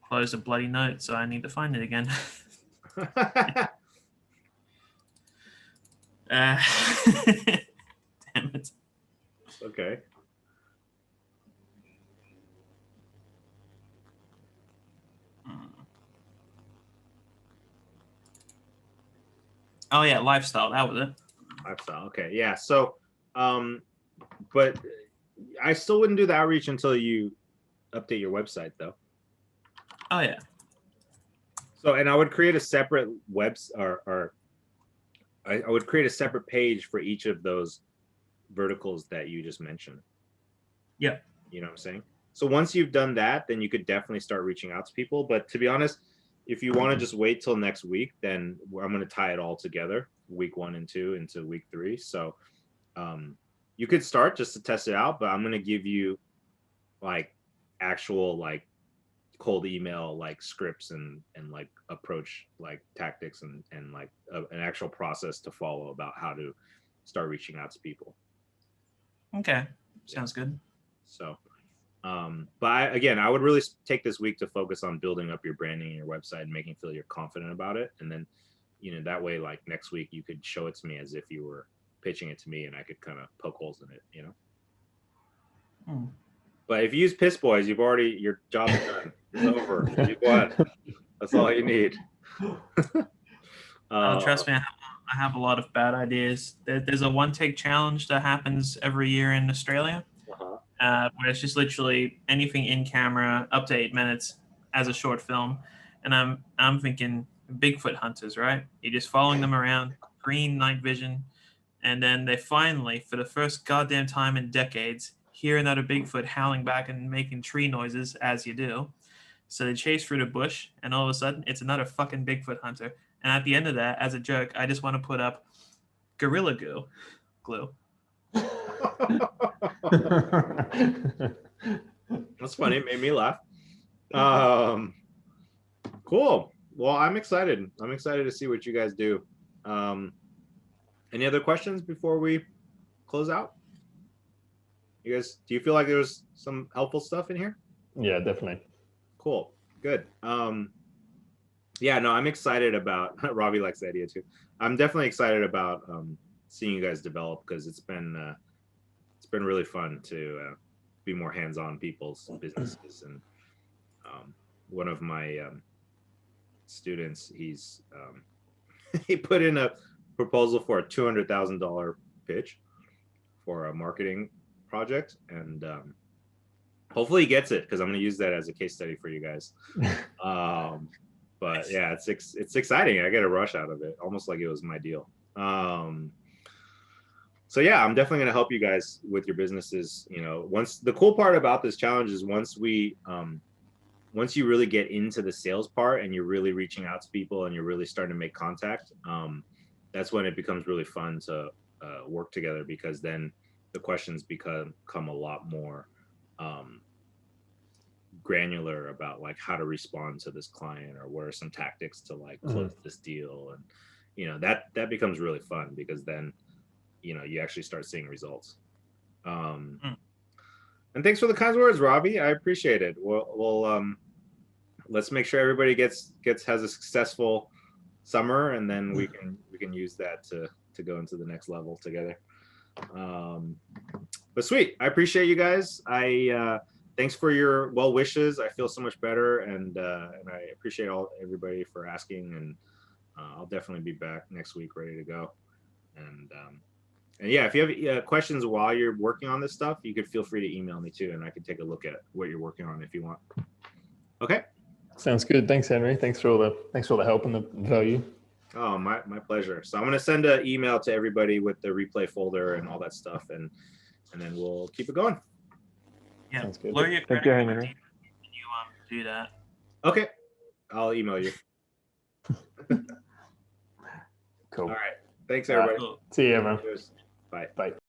closed a bloody note, so I need to find it again. Damn it. Okay. Oh yeah, lifestyle. That was it. Lifestyle. Okay. Yeah. So, but I still wouldn't do the outreach until you update your website, though. Oh yeah. So, and I would create a separate I would create a separate page for each of those verticals that you just mentioned. Yeah. You know what I'm saying? So once you've done that, then you could definitely start reaching out to people. But to be honest, if you want to just wait till next week, then I'm going to tie it all together, week 1 and 2 into week 3. So you could start just to test it out, but I'm going to give you like actual like cold email like scripts and like approach like tactics and like an actual process to follow about how to start reaching out to people. Okay, sounds good. So but I would really take this week to focus on building up your branding and your website and making feel you're confident about it, and then that way like next week you could show it to me as if you were pitching it to me and I could kind of poke holes in it. But if you use Piss Boys, your job's done. It's over. You've won. That's all you need. Trust me, I have a lot of bad ideas. There's a one-take challenge that happens every year in Australia, where it's just literally anything in camera, up to 8 minutes as a short film. And I'm thinking Bigfoot hunters, right? You're just following them around, green night vision, and then they finally, for the first goddamn time in decades, hear another Bigfoot howling back and making tree noises as you do. So they chase through the bush, and all of a sudden, it's another fucking Bigfoot hunter. And at the end of that, as a joke, I just want to put up Gorilla Glue. That's funny. It made me laugh. Cool. Well, I'm excited. I'm excited to see what you guys do. Any other questions before we close out? You guys, do you feel like there was some helpful stuff in here? Yeah, definitely. Cool. Good. Yeah, no, I'm excited about Robbie likes the idea too. I'm definitely excited about seeing you guys develop because it's been really fun to be more hands-on people's businesses. And one of my students, he's he put in a proposal for a $200,000 pitch for a marketing project, and hopefully he gets it because I'm going to use that as a case study for you guys. But yeah, it's exciting. I get a rush out of it, almost like it was my deal. So yeah, I'm definitely gonna help you guys with your businesses. You know, once the cool part about this challenge is once you really get into the sales part and you're really reaching out to people and you're really starting to make contact, that's when it becomes really fun to work together, because then the questions become a lot more granular about like how to respond to this client, or what are some tactics to like close this deal. And you know, that becomes really fun, because then you know, you actually start seeing results. And thanks for the kind words, Robbie. I appreciate it. Well, let's make sure everybody has a successful summer, and then we can use that to go into the next level together. But sweet, I appreciate you guys. Thanks for your well wishes. I feel so much better, and I appreciate everybody for asking. And I'll definitely be back next week, ready to go. And yeah, if you have questions while you're working on this stuff, you could feel free to email me too, and I can take a look at what you're working on if you want. Okay. Sounds good. Thanks, Henry. Thanks for all the help and the value. Oh, my pleasure. So I'm going to send an email to everybody with the replay folder and all that stuff, and then we'll keep it going. Yeah. Sounds good. Lower your Thank credit you, card Henry. details when you do that. Okay. I'll email you. Cool. All right. Thanks, everybody. Cool. See you, everyone. Cheers. Bye. Bye.